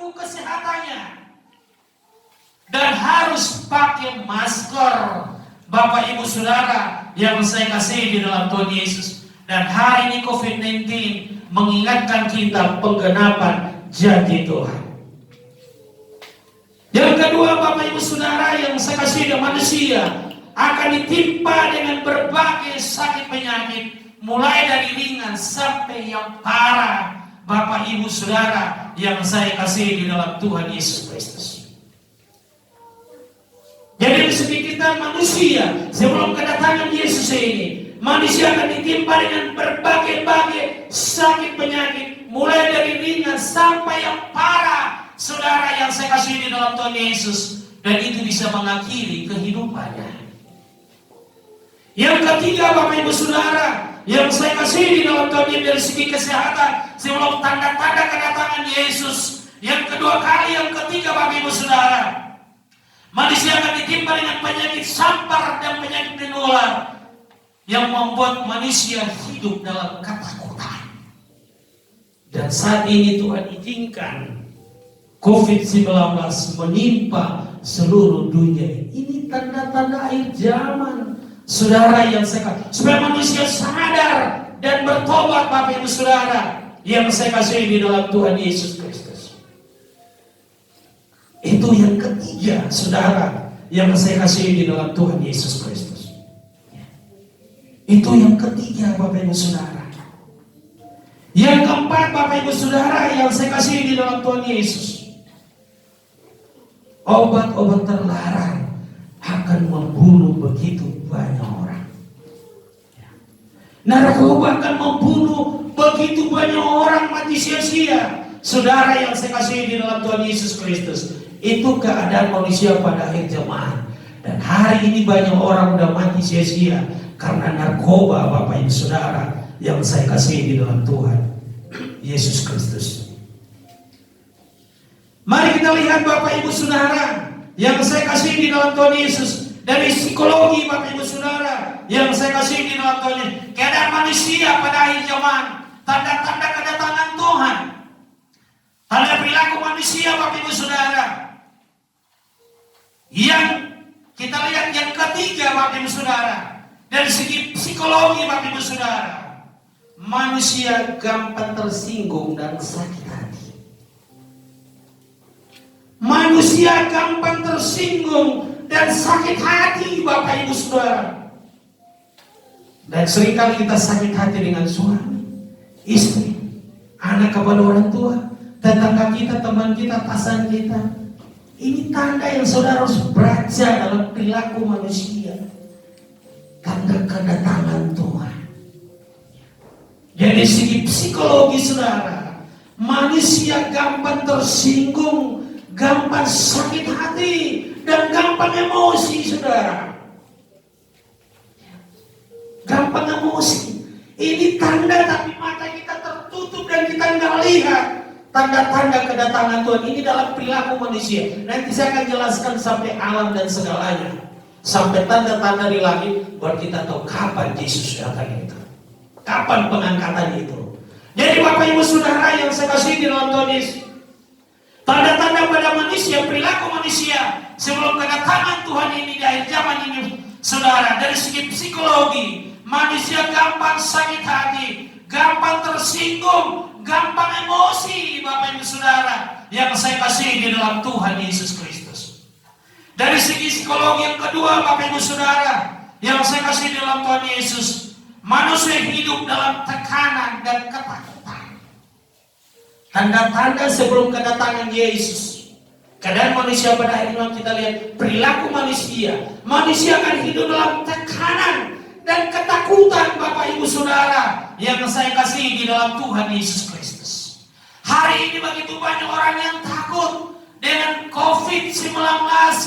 mengganggu kesehatannya. Dan harus pakai masker. Bapak Ibu Saudara yang saya kasih di dalam Tuhan Yesus. Dan hari ini COVID-19 mengingatkan kita penggenapan janji Tuhan. Yang kedua, Bapak Ibu Saudara yang saya kasih di manusia akan ditimpa dengan berbagai sakit penyakit, mulai dari ringan sampai yang parah. Bapak Ibu Saudara yang saya kasih di dalam Tuhan Yesus Kristus. Jadi sedikit manusia sebelum kedatangan Yesus ini, manusia akan ditimpa dengan berbagai-bagai sakit penyakit, mulai dari ringan sampai yang parah. Saudara yang saya kasih di dalam Tuhan Yesus, dan itu bisa mengakhiri kehidupannya. Yang ketiga, Bapak Ibu Saudara yang saya kasih di dalam Tuhan Yesus, dari segi kesehatan sebelum tanda-tanda kedatangan Yesus. Yang kedua kali, yang ketiga, Bapak Ibu Saudara, manusia akan ditimpa dengan penyakit sampar dan penyakit menular yang membuat manusia hidup dalam ketakutan. Dan saat ini Tuhan izinkan COVID-19 menimpa seluruh dunia. Ini tanda-tanda akhir zaman, saudara yang saya kasih, supaya manusia sadar dan bertobat, Bapak Ibu Saudara yang saya kasih di dalam Tuhan Yesus Kristus. Itu yang ketiga, saudara yang saya kasih di dalam Tuhan Yesus Kristus. Itu yang ketiga, Bapak Ibu Saudara. Yang keempat, Bapak Ibu Saudara yang saya kasih di dalam Tuhan Yesus, obat-obat terlarang akan membunuh begitu banyak orang. Narkoba akan membunuh begitu banyak orang, mati sia-sia. Saudara yang saya kasih di dalam Tuhan Yesus Kristus, itu keadaan manusia pada akhir zaman. Dan hari ini banyak orang udah mati sia-sia karena narkoba, Bapak Ibu Saudara yang saya kasih di dalam Tuhan Yesus Kristus. Mari kita lihat, Bapak Ibu Saudara yang saya kasih di dalam Tuhan Yesus, dari psikologi, Bapak Ibu Saudara yang saya kasih di dalam Tuhan Yesus, keadaan manusia pada akhir zaman, tanda-tanda kedatangan Tuhan, tanda perilaku manusia, Bapak Ibu Saudara. Yang kita lihat yang ketiga, Bapak Ibu Saudara, dari segi psikologi, Bapak Ibu Saudara, manusia gampang tersinggung dan sakit hati. Manusia gampang tersinggung dan sakit hati, Bapak Ibu Saudara. Dan seringkali kita sakit hati dengan suami, istri, anak kepada orang tua, tetangga kita, teman kita, pasangan kita. Ini tanda yang saudara harus baca dalam perilaku manusia. Tanda kedatangan Tuhan. Jadi segi psikologi saudara, manusia gampang tersinggung, gampang sakit hati, dan gampang emosi, saudara. Gampang emosi. Ini tanda, tapi mata kita tertutup dan kita nggak lihat tanda-tanda kedatangan Tuhan ini dalam perilaku manusia. Nanti saya akan jelaskan sampai alam dan segalanya, sampai tanda-tanda di langit, buat kita tahu kapan Yesus datang itu, kapan pengangkatan itu. Jadi Bapak Ibu Saudara yang saya kasih di dalam Tuhan Yesus, tanda-tanda pada manusia, perilaku manusia sebelum kedatangan Tuhan ini di akhir zaman ini, saudara. Dari segi psikologi, manusia gampang sakit hati, gampang tersinggung, gampang emosi, Bapak Ibu Saudara yang saya kasih di dalam Tuhan Yesus Kristus. Dari segi psikologi yang kedua, Bapak Ibu Saudara yang saya kasih di dalam Tuhan Yesus, manusia hidup dalam tekanan dan ketakutan. Tanda-tanda sebelum kedatangan Yesus, keadaan manusia pada hari ini kita lihat perilaku manusia. Manusia akan hidup dalam tekanan dan ketakutan, Bapak Ibu Saudara yang saya kasih di dalam Tuhan Yesus Kristus. Hari ini begitu banyak orang yang takut dengan COVID-19,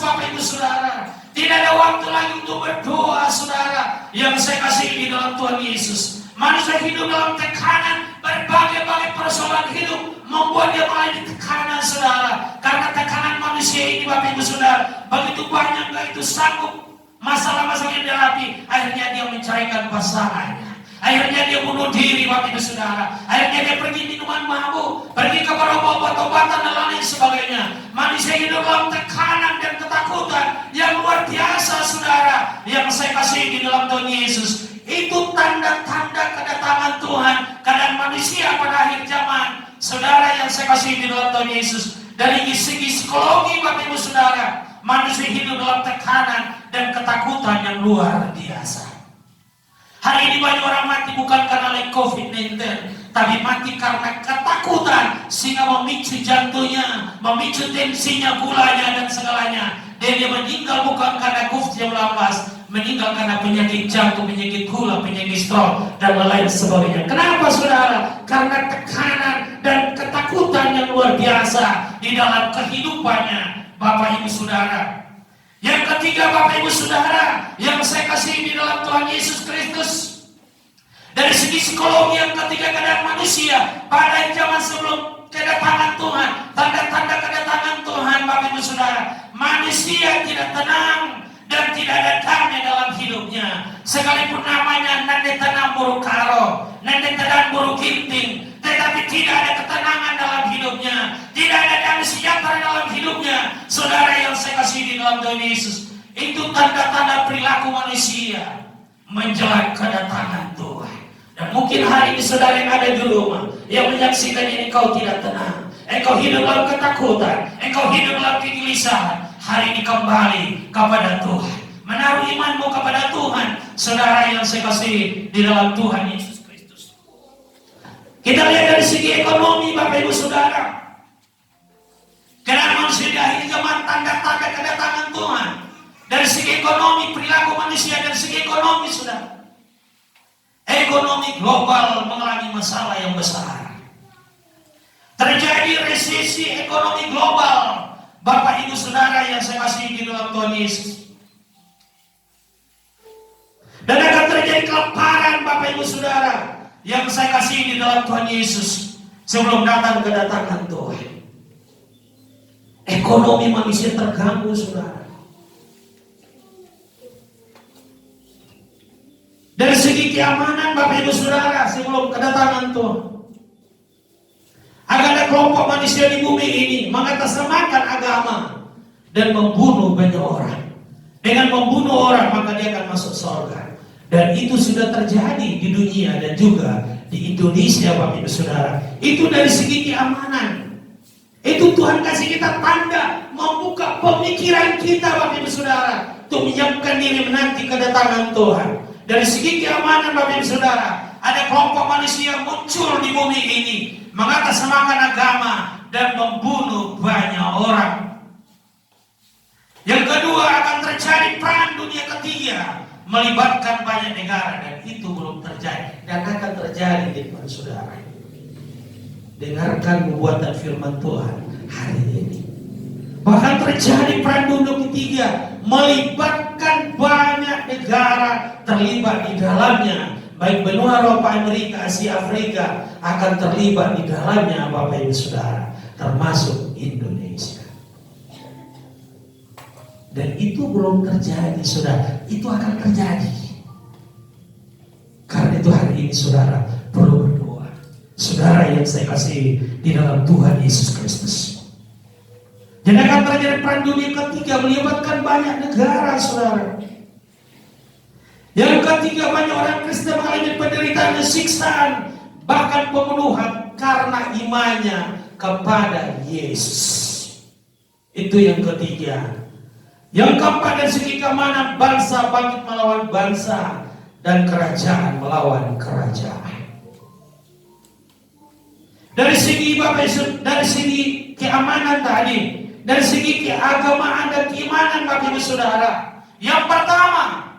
Bapak Ibu Saudara. Tidak ada waktu lagi untuk berdoa, saudara yang saya kasih di dalam Tuhan Yesus. Manusia hidup dalam tekanan, berbagai-bagai persoalan hidup membuat dia mengalami tekanan, saudara. Karena tekanan manusia ini, Bapak Ibu Saudara, begitu banyak gak itu sanggup masalah-masalah yang dihadapi, akhirnya dia menceraikan pasangannya. Akhirnya dia bunuh diri, Bapak Ibu Saudara. Akhirnya dia pergi minuman mabuk, pergi kepada obat-obatan dan lain sebagainya. Manusia hidup dalam tekanan dan ketakutan yang luar biasa, saudara. Yang saya kasih di dalam Tuhan Yesus, itu tanda-tanda kedatangan Tuhan, keadaan manusia pada akhir zaman. Saudara yang saya kasih di dalam Tuhan Yesus, dari segi psikologi Bapak Ibu Saudara, manusia hidup dalam tekanan dan ketakutan yang luar biasa. Hari ini banyak orang mati bukan karena COVID-19, tapi mati karena ketakutan, sehingga memicu jantungnya, memicu tensinya, gulanya, dan segalanya. Dan dia meninggal bukan karena COVID-19, meninggal karena penyakit jantung, penyakit gula, penyakit stroke, dan lain sebagainya. Kenapa, saudara? Karena tekanan dan ketakutan yang luar biasa di dalam kehidupannya, Bapak Ibu Saudara. Yang ketiga, Bapak Ibu Saudara, yang saya kasih di dalam Tuhan Yesus Kristus, dari segi psikologi yang ketiga, keadaan manusia pada zaman sebelum kedatangan Tuhan, tanda-tanda kedatangan Tuhan, Bapak Ibu Saudara, manusia tidak tenang dan tidak ada damai dalam hidupnya. Sekalipun namanya nanti tenang buruk karo, nanti tenang buruk ginting, tetapi tidak ada ketenangan dalam hidupnya, tidak ada damai sejahtera dalam hidupnya. Saudara yang saya kasih di dalam Tuhan Yesus, itu tanda-tanda perilaku manusia menjelang kedatangan Tuhan. Dan mungkin hari ini saudara yang ada di rumah, yang menyaksikan ini, kau tidak tenang, engkau hidup dalam ketakutan, engkau hidup dalam kegelisahan. Hari ini kembali kepada Tuhan, menaruh imanmu kepada Tuhan, saudara yang saya kasih di dalam Tuhan Yesus Kristus. Kita lihat dari segi ekonomi, Bapak Ibu Saudara, karena manusia di akhir zaman, tanda-tanda kedatangan Tuhan. Dari segi ekonomi, perilaku manusia dari segi ekonomi, saudara. Ekonomi global mengalami masalah yang besar. Terjadi resesi ekonomi global, Bapak Ibu Saudara yang saya kasih di dalam Tuhan Yesus. Dan akan terjadi kelaparan, Bapak Ibu Saudara yang saya kasih di dalam Tuhan Yesus, sebelum datang kedatangan Tuhan. Ekonomi manusia terganggu, saudara. Dari segi keamanan, Bapak Ibu Saudara, sebelum kedatangan Tuhan, agar ada kelompok manusia di bumi ini mengatasnamakan agama dan membunuh banyak orang. Dengan membunuh orang, maka dia akan masuk surga. Dan itu sudah terjadi di dunia dan juga di Indonesia, Bapak Ibu Saudara. Itu dari segi keamanan. Itu Tuhan kasih kita tanda, membuka pemikiran kita, Bapak Ibu Saudara, untuk menyiapkan diri menanti kedatangan Tuhan. Dari segi keamanan, Bapak Ibu Saudara, ada kelompok manusia muncul di bumi ini, mengatasnamakan agama dan membunuh banyak orang. Yang kedua, akan terjadi perang dunia ketiga, melibatkan banyak negara, dan itu belum terjadi dan akan terjadi di depan saudara. Dengarkan nubuatan firman Tuhan hari ini. Bahkan terjadi perang dunia ketiga, melibatkan banyak negara terlibat di dalamnya. Baik benua Eropa, Amerika, Asia, Afrika akan terlibat di dalamnya, Bapak Ibu Saudara, termasuk Indonesia. Dan itu belum terjadi, saudara. Itu akan terjadi. Karena itu hari ini, saudara, perlu berdoa. Saudara yang saya kasih di dalam Tuhan Yesus Kristus. Dan akan terjadi perang dunia ketiga, melibatkan banyak negara, saudara. Yang ketiga, banyak orang Kristen mengalami penderitaan dan siksaan, bahkan pembunuhan karena imannya kepada Yesus. Itu yang ketiga. Yang keempat, dari segi keamanan, bangsa bangkit melawan bangsa dan kerajaan melawan kerajaan. Dari segi Bapak Ibu, dari segi keamanan tadi, dari segi keagamaan dan keimanan, Bapak Ibu Saudara, yang pertama,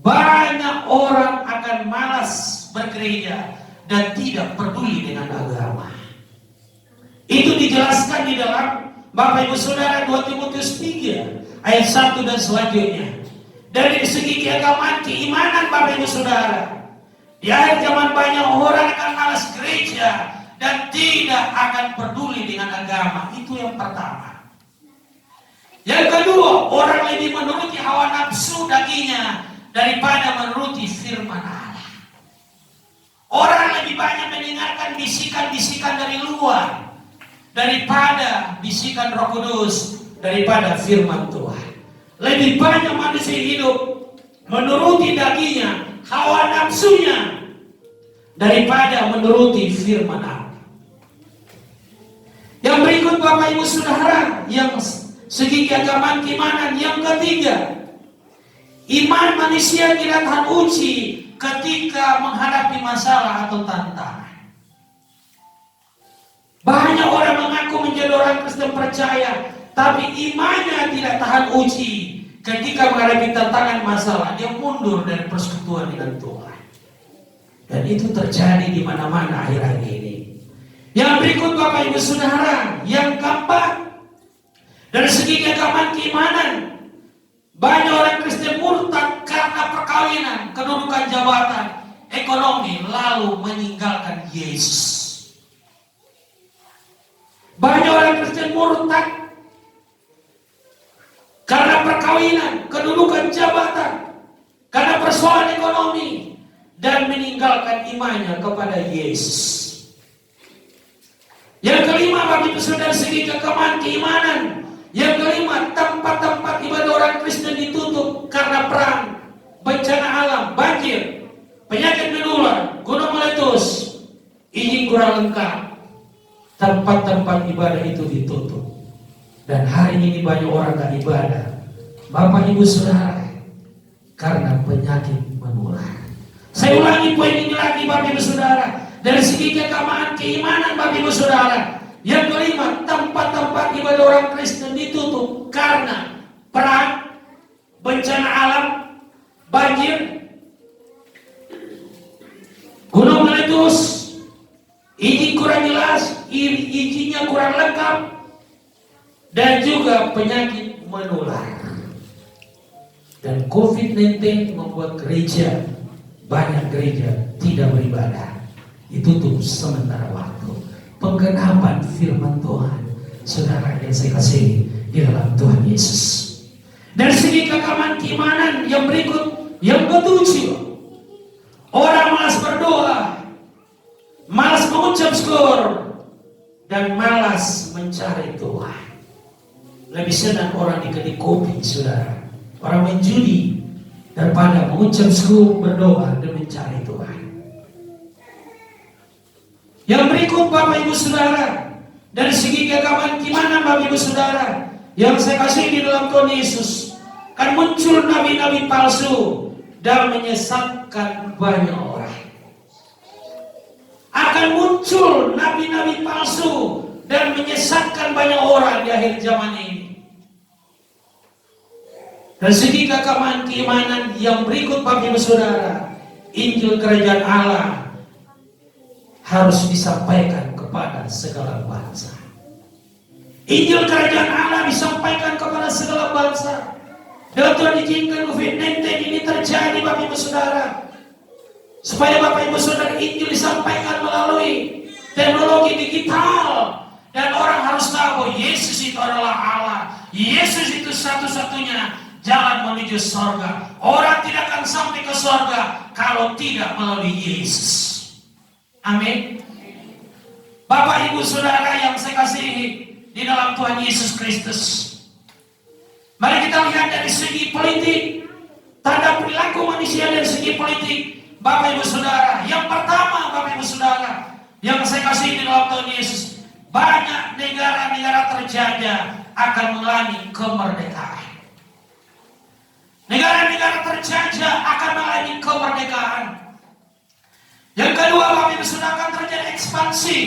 banyak orang akan malas bergereja dan tidak peduli dengan agama. Itu dijelaskan di dalam Bapak Ibu Saudara 2 Timotius 3 ayat 1 dan selanjutnya. Dari segi keagamaan, keimanan, Bapak Ibu Saudara, di akhir zaman banyak orang akan malas gereja dan tidak akan peduli dengan agama. Itu yang pertama. Yang kedua, orang lebih menuruti hawa nafsu dagingnya daripada menuruti firman Allah. Orang lebih banyak mendengarkan bisikan-bisikan dari luar daripada bisikan Roh Kudus, daripada firman Tuhan. Lebih banyak manusia hidup menuruti dagingnya, hawa nafsunya, daripada menuruti firman Allah. Yang berikut Bapak Ibu Saudara, yang segi keagamaan keimanan yang ketiga, iman manusia tidak tahan uji ketika menghadapi masalah atau tantangan. Banyak orang mengaku menjadi orang Kristen percaya, tapi imannya tidak tahan uji ketika menghadapi tantangan masalah. Dia mundur dari persekutuan dengan Tuhan. Dan itu terjadi di mana-mana akhir-akhir ini. Yang berikut Bapak Ibu Saudara, yang keempat, dari segi keagamaan keimanan, banyak orang Kristen murtad karena perkawinan, kedudukan jabatan, ekonomi, lalu meninggalkan Yesus. Banyak orang Kristen murtad karena perkawinan, kedudukan jabatan, karena persoalan ekonomi, dan meninggalkan imannya kepada Yesus. Yang kelima, Bapak Ibu Saudara, segi keagamaan keimanan. Yang kelima, tempat-tempat ibadah orang Kristen ditutup karena perang, bencana alam, banjir, penyakit menular, gunung meletus, izin kurang lengkap. Tempat-tempat ibadah itu ditutup. Dan hari ini banyak orang gak ibadah, Bapak Ibu Saudara, karena penyakit menular. Saya ulangi poin ini lagi, Bapak Ibu Saudara. Dari segi keagamaan keimanan, Bapak Ibu Saudara, yang kelima, tempat-tempat ibadah orang Kristen ditutup karena perang, bencana alam, banjir, gunung meletus, izin kurang jelas, izinnya kurang lengkap, dan juga penyakit menular. Dan COVID-19 membuat gereja, banyak gereja tidak beribadah, ditutup sementara waktu. Penggenapan firman Tuhan, saudara yang saya kasihi di dalam Tuhan Yesus. Dari segi keagamaan keimanan yang berikut, yang ketujuh, orang malas berdoa, malas mengucap syukur, dan malas mencari Tuhan. Lebih senang orang dikasih kopi, saudara, orang main judi, daripada mengucap syukur, berdoa, dan mencari Tuhan. Yang berikut Bapak Ibu Saudara, dari segi keagamaan keimanan Bapak Ibu Saudara, yang saya kasih di dalam Tuhan Yesus, kan muncul nabi-nabi palsu dan menyesatkan banyak orang. Akan muncul nabi-nabi palsu dan menyesatkan banyak orang di akhir zaman ini. Dari segi keagamaan keimanan yang berikut Bapak Ibu Saudara, Injil Kerajaan Allah harus disampaikan kepada segala bangsa. Injil Kerajaan Allah disampaikan kepada segala bangsa. Dan Tuhan izinkan COVID-19 ini terjadi, Bapak Ibu Saudara, supaya Bapak Ibu Saudara, Injil disampaikan melalui teknologi digital, dan orang harus tahu Yesus itu adalah Allah. Yesus itu satu-satunya jalan menuju surga. Orang tidak akan sampai ke surga kalau tidak melalui Yesus. Amin. Bapak Ibu Saudara yang saya kasihi di dalam Tuhan Yesus Kristus, mari kita lihat dari segi politik, tanda perilaku manusia dari segi politik, Bapak Ibu Saudara. Yang pertama, Bapak Ibu Saudara, yang saya kasihi di dalam Tuhan Yesus, banyak negara-negara terjajah akan mengalami kemerdekaan. Negara-negara terjajah akan mengalami kemerdekaan. Yang kedua, Bapak Ibu Saudara, akan terjadi ekspansi,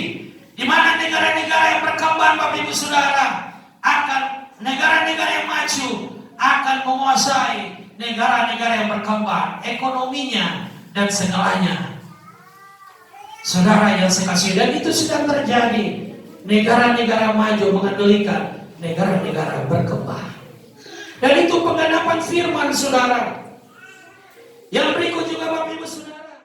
di mana negara-negara yang berkembang, Bapak Ibu Saudara, akan negara-negara yang maju akan menguasai negara-negara yang berkembang, ekonominya dan segalanya. Saudara yang saya kasih, dan itu sedang terjadi. Negara-negara maju mengendalikan negara-negara berkembang. Dan itu penggenapan firman, saudara. Yang berikut juga, Bapak Ibu Saudara,